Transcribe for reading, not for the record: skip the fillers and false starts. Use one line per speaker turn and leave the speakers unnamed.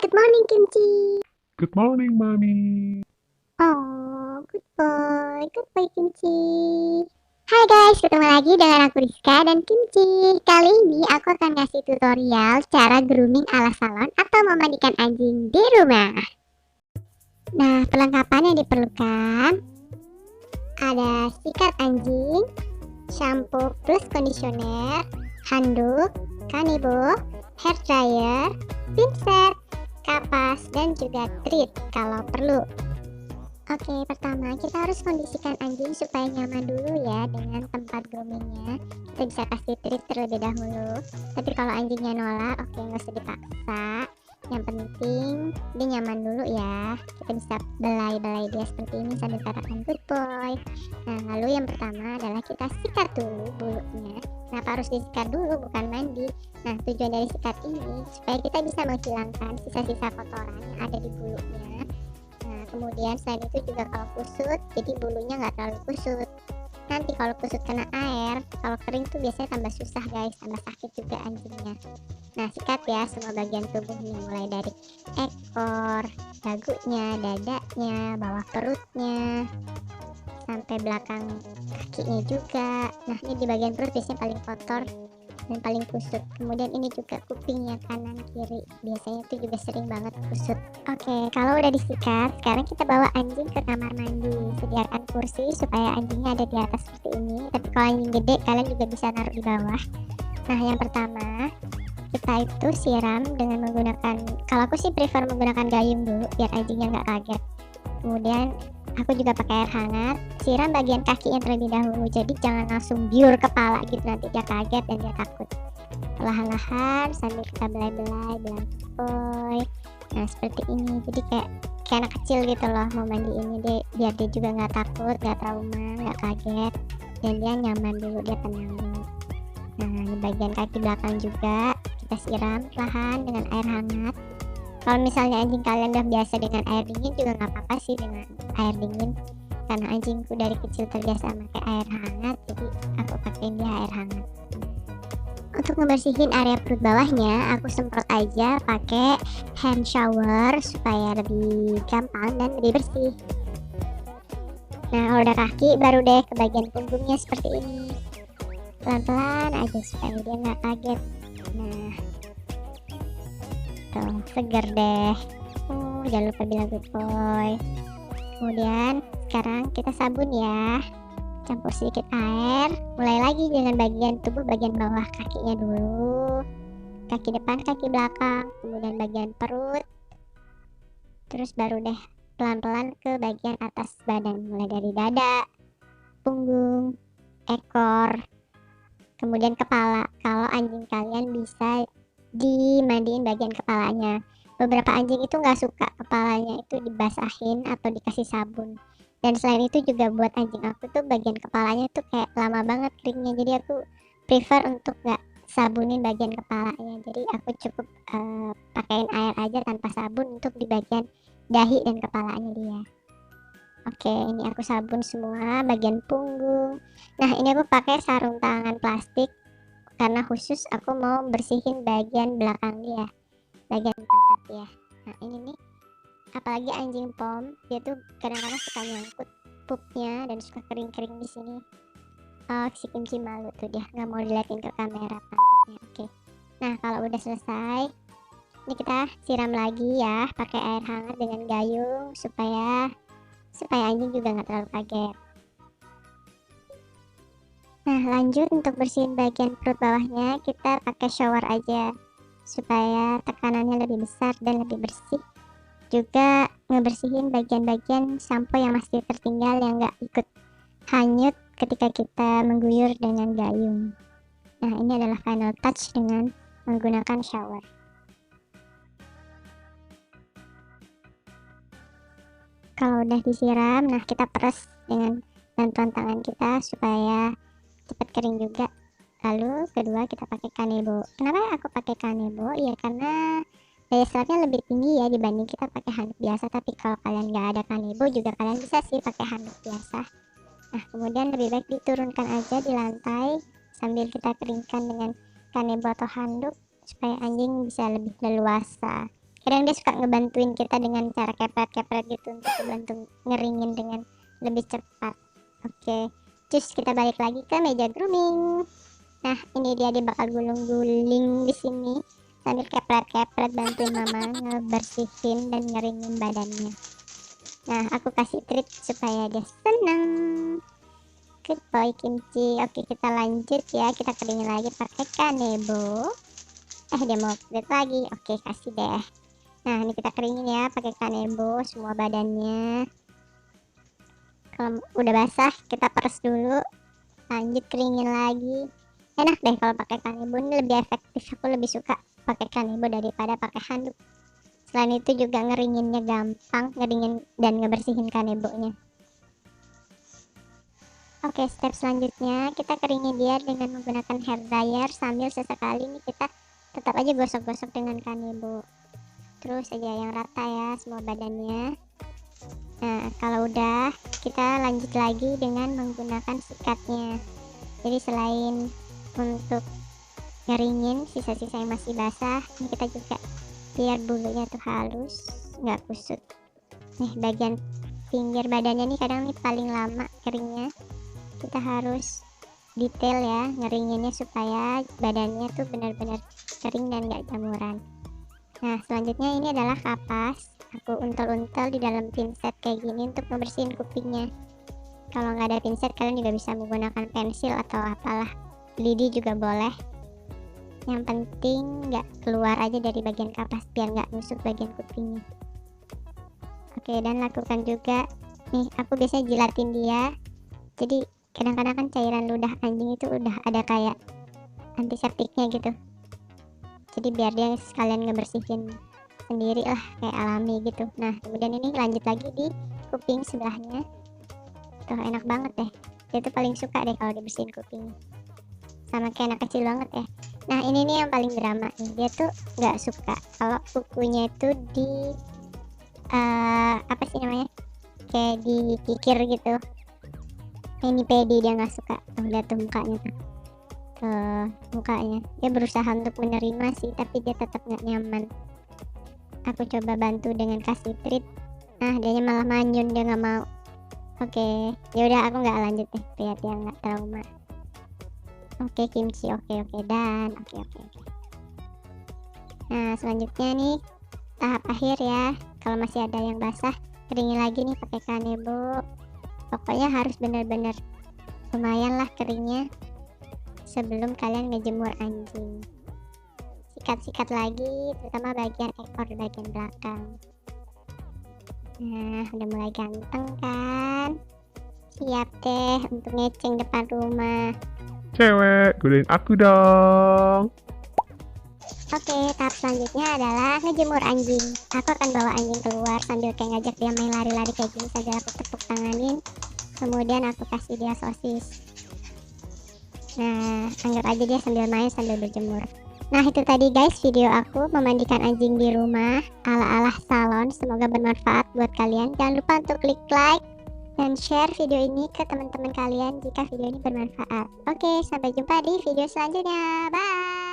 good morning Kimchi.
Good morning, Mommy.
Oh, good boy Kimchi. Hai guys, ketemu lagi dengan aku Rizka dan Kimchi. Kali ini aku akan ngasih tutorial cara grooming ala salon atau memandikan anjing di rumah. Nah, perlengkapan yang diperlukan ada sikat anjing, shampoo plus conditioner, handuk, kanebo, hair dryer, pinset, kapas, dan juga treat kalau perlu. Oke, pertama kita harus kondisikan anjing supaya nyaman dulu ya dengan tempat groomingnya. Kita bisa kasih treat terlebih dahulu. Tapi kalau anjingnya nolak, oke nggak usah dipaksa. Yang penting dia nyaman dulu ya. Kita bisa belai-belai dia seperti ini sambil katakan good boy. Nah, lalu yang pertama adalah kita sikat dulu bulunya. Kenapa harus disikat dulu, bukan mandi? Nah, tujuan dari sikat ini supaya kita bisa menghilangkan sisa-sisa kotoran yang ada di bulunya. Nah, kemudian selain itu juga kalau kusut, jadi bulunya nggak terlalu kusut. Nanti kalau kusut kena air, kalau kering tuh biasanya tambah susah guys, tambah sakit juga anjingnya. Nah, sikat ya semua bagian tubuhnya, mulai dari ekor, dagunya, dadanya, bawah perutnya, sampai belakang kakinya juga. Nah, ini di bagian perut biasanya paling kotor dan paling kusut. Kemudian ini juga kupingnya kanan kiri, biasanya itu juga sering banget kusut. Oke, kalau udah disikat, sekarang kita bawa anjing ke kamar mandi. Sediakan kursi supaya anjingnya ada di atas seperti ini, tapi kalau anjing gede kalian juga bisa naruh di bawah. Nah, yang pertama kita itu siram dengan menggunakan, kalau aku sih prefer menggunakan gayung dulu biar anjingnya nggak kaget. Kemudian aku juga pakai air hangat, siram bagian kakinya terlebih dahulu, jadi jangan langsung biur kepala gitu, nanti dia kaget dan dia takut. Perlahan-lahan sambil kita belai-belai, bilang boy. Nah, seperti ini, jadi kayak anak kecil gitu loh, mau mandi ini deh biar dia juga nggak takut, nggak trauma, nggak kaget, dan dia nyaman dulu, dia tenang dulu. Nah, di bagian kaki belakang juga kita siram perlahan dengan air hangat. Kalau misalnya anjing kalian udah biasa dengan air dingin juga nggak apa-apa sih dengan air dingin, karena anjingku dari kecil terbiasa pakai air hangat, jadi aku pakein dia air hangat. Untuk ngebersihin area perut bawahnya, aku semprot aja pakai hand shower supaya lebih gampang dan lebih bersih. Nah, kalau udah kaki, baru deh ke bagian punggungnya seperti ini. Pelan-pelan aja supaya dia nggak kaget. Nah, tuh seger deh. Jangan lupa bilang good boy. Kemudian sekarang kita sabun ya, campur sedikit air. Mulai lagi dengan bagian tubuh, bagian bawah kakinya dulu, kaki depan, kaki belakang, kemudian bagian perut, terus baru deh pelan-pelan ke bagian atas badan, mulai dari dada, punggung, ekor, kemudian kepala. Kalau anjing kalian bisa dimandiin bagian kepalanya. Beberapa anjing itu nggak suka kepalanya itu dibasahin atau dikasih sabun. Dan selain itu juga buat anjing aku tuh bagian kepalanya tuh kayak lama banget keringnya. Jadi aku prefer untuk nggak sabunin bagian kepalanya. Jadi aku cukup pakein air aja tanpa sabun untuk di bagian dahi dan kepalanya dia. Oke, ini aku sabun semua bagian punggung. Nah, ini aku pakai sarung tangan plastik karena khusus aku mau bersihin bagian belakang dia, bagian pantat dia. Nah, ini nih, apalagi anjing pom, dia tuh kadang-kadang suka nyangkut pupnya dan suka kering-kering di sini. Oh, si Kimchi malu tuh, dia nggak mau diliatin ke kamera pantatnya. Oke, nah kalau udah selesai, ini kita siram lagi ya pakai air hangat dengan gayung supaya anjing juga nggak terlalu kaget. Nah, lanjut untuk bersihin bagian perut bawahnya, kita pakai shower aja supaya tekanannya lebih besar dan lebih bersih. Juga ngebersihin bagian-bagian sampo yang masih tertinggal yang nggak ikut hanyut ketika kita mengguyur dengan gayung. Nah, ini adalah final touch dengan menggunakan shower. Kalau udah disiram, nah kita peres dengan bantuan tangan kita supaya cepat kering juga. Lalu kedua kita pakai kanebo. Kenapa aku pakai kanebo? Ya karena daya seratnya lebih tinggi ya dibanding kita pakai handuk biasa. Tapi kalau kalian nggak ada kanebo juga kalian bisa sih pakai handuk biasa. Nah, kemudian lebih baik diturunkan aja di lantai sambil kita keringkan dengan kanebo atau handuk supaya anjing bisa lebih leluasa Kadang dia suka ngebantuin kita dengan cara kepret-kepret gitu untuk bantu ngeringin dengan lebih cepat. Oke, terus kita balik lagi ke meja grooming. Nah, ini dia bakal gulung-guling di sini sambil kepret-kepret bantuin mama ngebersihin dan ngeringin badannya. Nah, aku kasih treat supaya dia senang. Good boy Kimchi. Oke, kita lanjut ya. Kita keringin lagi pakai kanebo. Dia mau treat lagi. Oke, kasih deh. Nah, ini kita keringin ya pakai kanebo semua badannya. Kalau udah basah, kita peres dulu. Lanjut keringin lagi. Enak deh kalau pakai kanebo, ini lebih efektif. Aku lebih suka pakai kanebo daripada pakai handuk. Selain itu juga ngeringinnya gampang, ngeringin dan ngebersihin kanebonya. Oke, step selanjutnya kita keringin dia dengan menggunakan hair dryer sambil sesekali nih kita tetap aja gosok-gosok dengan kanebo. Terus aja yang rata ya semua badannya. Nah, kalau udah kita lanjut lagi dengan menggunakan sikatnya. Jadi selain untuk ngeringin sisa-sisa yang masih basah, ini kita juga biar bulunya tuh halus, nggak kusut. Nih bagian pinggir badannya nih kadang nih paling lama keringnya. Kita harus detail ya ngeringinnya supaya badannya tuh benar-benar kering dan nggak jamuran. Nah, selanjutnya ini adalah kapas. Aku untel-untel di dalam pinset kayak gini untuk membersihin kupingnya. Kalau nggak ada pinset, kalian juga bisa menggunakan pensil atau apalah, lidi juga boleh. Yang penting nggak keluar aja dari bagian kapas biar nggak nusuk bagian kupingnya. Oke, dan lakukan juga nih, aku biasanya jilatin dia. Jadi kadang-kadang kan cairan ludah anjing itu udah ada kayak antiseptiknya gitu. Jadi biar dia sekalian ngebersihin sendiri lah kayak alami gitu. Nah, kemudian ini lanjut lagi di kuping sebelahnya. Tuh enak banget deh. Dia tuh paling suka deh kalau dibersihin kupingnya. Sama kayak anak kecil banget ya. Nah, ini nih yang paling drama nih. Dia tuh nggak suka kalau kukunya itu di apa sih namanya? Kayak dikikir gitu. Ini pedi dia nggak suka. Tuh lihat tuh mukanya tuh. Tuh mukanya. Dia berusaha untuk menerima sih, tapi dia tetap nggak nyaman. Aku coba bantu dengan kasih treat. Nah, dia malah manyun, dia nggak mau. Oke, ya udah aku nggak lanjut deh biar dia nggak trauma. Oke Kimchi, oke dan oke. Nah, selanjutnya nih tahap akhir ya. Kalau masih ada yang basah, keringin lagi nih pakai kanebo. Pokoknya harus benar-benar lumayan lah keringnya sebelum kalian ngejemur anjing. Sikat-sikat lagi, terutama bagian ekor bagian belakang. Nah, udah mulai ganteng kan? Siap deh untuk ngeceng depan rumah.
Cewek, godain aku dong.
Oke, tahap selanjutnya adalah ngejemur anjing. Aku akan bawa anjing keluar sambil kayak ngajak dia main lari-lari kayak gini sambil aku tepuk tanganin. Kemudian aku kasih dia sosis. Nah, anggap aja dia sambil main sambil berjemur. Nah, itu tadi guys video aku memandikan anjing di rumah ala-ala salon. Semoga bermanfaat buat kalian. Jangan lupa untuk klik like dan share video ini ke teman-teman kalian jika video ini bermanfaat. Oke, sampai jumpa di video selanjutnya. Bye.